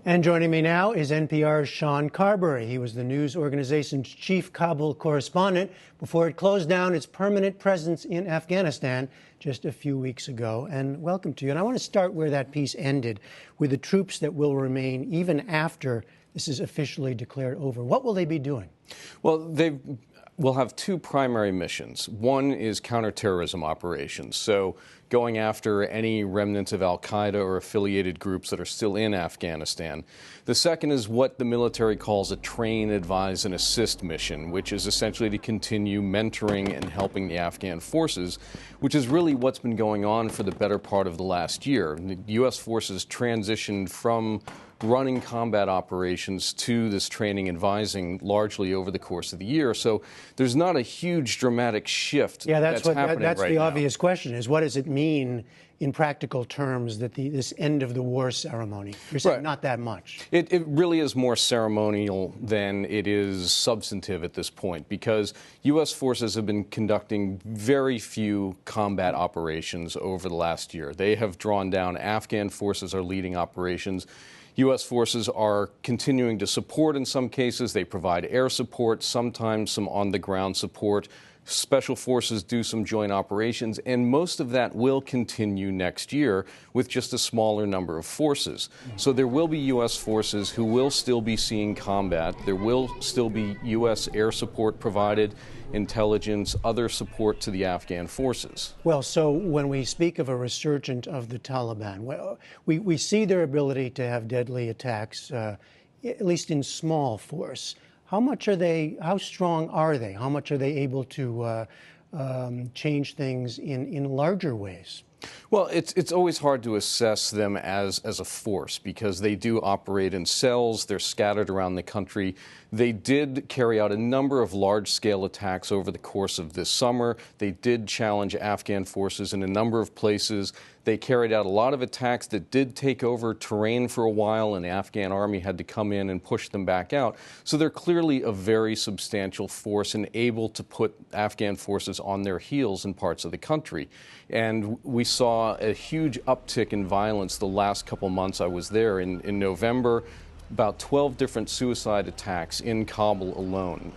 And joining me now is NPR's Sean Carberry. He was the news organization's chief Kabul correspondent before it closed down its permanent presence in Afghanistan just a few weeks ago. And welcome to you. And I want to start where that piece ended, with the troops that will remain even after this is officially declared over. What will they be doing? Well, they will have two primary missions. One is counterterrorism operations, so going after any remnants of al-Qaeda or affiliated groups that are still in Afghanistan. The second is what the military calls a train, advise, and assist mission, which is essentially to continue mentoring and helping the Afghan forces, which is really what's been going on for the better part of the last year. The U.S. forces transitioned from running combat operations to this training advising largely over the course of the year. So there's not a huge dramatic shift that's happening that's right the now. Obvious question is, what does it mean in practical terms that this end of the war ceremony? You're saying not that much. It really is more ceremonial than it is substantive at this point, because U.S. forces have been conducting very few combat operations over the last year. They have drawn down. Afghan forces are leading operations. U.S. forces are continuing to support in some cases. They provide air support, sometimes some on-the-ground support. Special forces do some joint operations, and most of that will continue next year with just a smaller number of forces. So there will be U.S. forces who will still be seeing combat. There will still be U.S. air support provided, intelligence, other support to the Afghan forces. Well, so when we speak of a resurgence of the Taliban, well, we see their ability to have deadly attacks, at least in small force. How strong are they? How much are they able to change things in larger ways? Well, it's always hard to assess them as a force, because they do operate in cells. They're scattered around the country. They did carry out a number of large-scale attacks over the course of this summer. They did challenge Afghan forces in a number of places. They carried out a lot of attacks that did take over terrain for a while, and the Afghan army had to come in and push them back out. So they're clearly a very substantial force and able to put Afghan forces on their heels in parts of the country. And we saw a huge uptick in violence the last couple months I was there. In November, about 12 different suicide attacks in Kabul alone.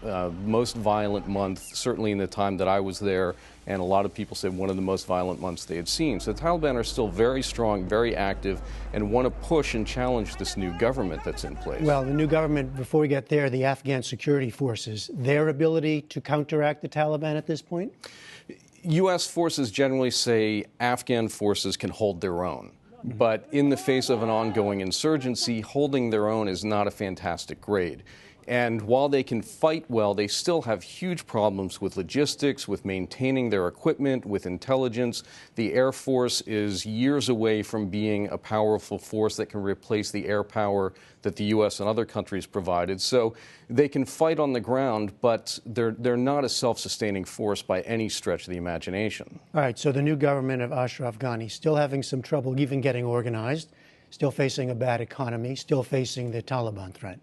Most violent month, certainly in the time that I was there, and a lot of people said one of the most violent months they had seen. So the Taliban are still very strong, very active, and want to push and challenge this new government that's in place. Well, the new government, before we get there, the Afghan security forces, their ability to counteract the Taliban at this point? U.S. forces generally say Afghan forces can hold their own. But in the face of an ongoing insurgency, holding their own is not a fantastic grade. And while they can fight well, they still have huge problems with logistics, with maintaining their equipment, with intelligence. The Air Force is years away from being a powerful force that can replace the air power that the U.S. and other countries provided. So they can fight on the ground, but they're not a self-sustaining force by any stretch of the imagination. All right, so the new government of Ashraf Ghani still having some trouble even getting organized, still facing a bad economy, still facing the Taliban threat.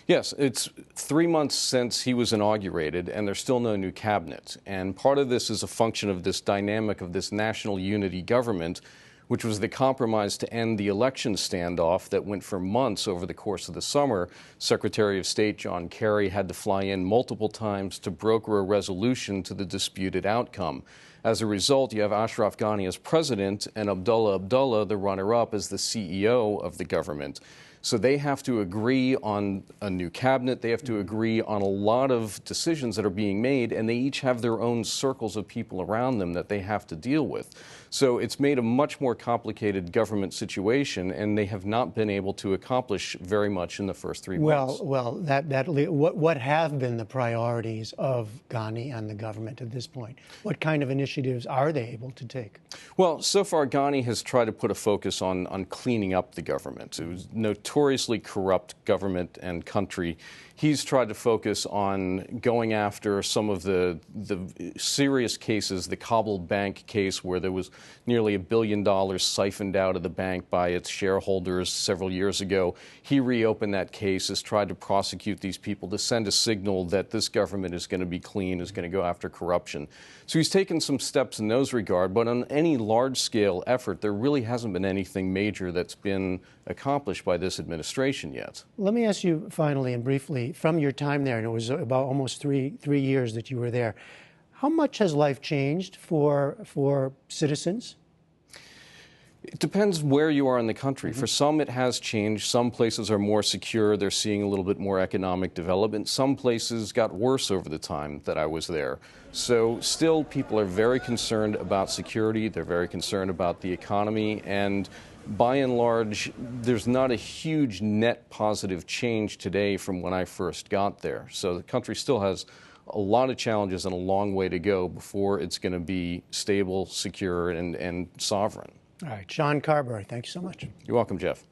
Yes, it's 3 months since he was inaugurated, and there's still no new cabinet. And part of this is a function of this dynamic of this national unity government, which was the compromise to end the election standoff that went for months over the course of the summer. Secretary of State John Kerry had to fly in multiple times to broker a resolution to the disputed outcome. As a result, you have Ashraf Ghani as president and Abdullah, the runner-up, as the CEO of the government. So they have to agree on a new cabinet. They have to agree on a lot of decisions that are being made, and they each have their own circles of people around them that they have to deal with. So it's made a much more complicated government situation, and they have not been able to accomplish very much in the first 3 months. Well, what have been the priorities of Ghani and the government at this point? What kind of initiatives are they able to take? Well, so far, Ghani has tried to put a focus on cleaning up the government. It was notoriously corrupt government and country. He's tried to focus on going after some of the serious cases, the Kabul bank case where there was nearly $1 billion siphoned out of the bank by its shareholders several years ago. He reopened that case, has tried to prosecute these people to send a signal that this government is going to be clean, is going to go after corruption. So he's taken some steps in those regard, but on any large-scale effort, there really hasn't been anything major that's been accomplished by this administration yet. Let me ask you finally and briefly, from your time there, and it was about almost three years that you were there, how much has life changed for citizens? It depends where you are in the country. For some, it has changed. Some places are more secure. They're seeing a little bit more economic development. Some places got worse over the time that I was there. So still, people are very concerned about security. They're very concerned about the economy. And by and large, there's not a huge net positive change today from when I first got there. So the country still has a lot of challenges and a long way to go before it's going to be stable, secure, and sovereign. All right, Sean Carberry, thank you so much. You're welcome, Jeff.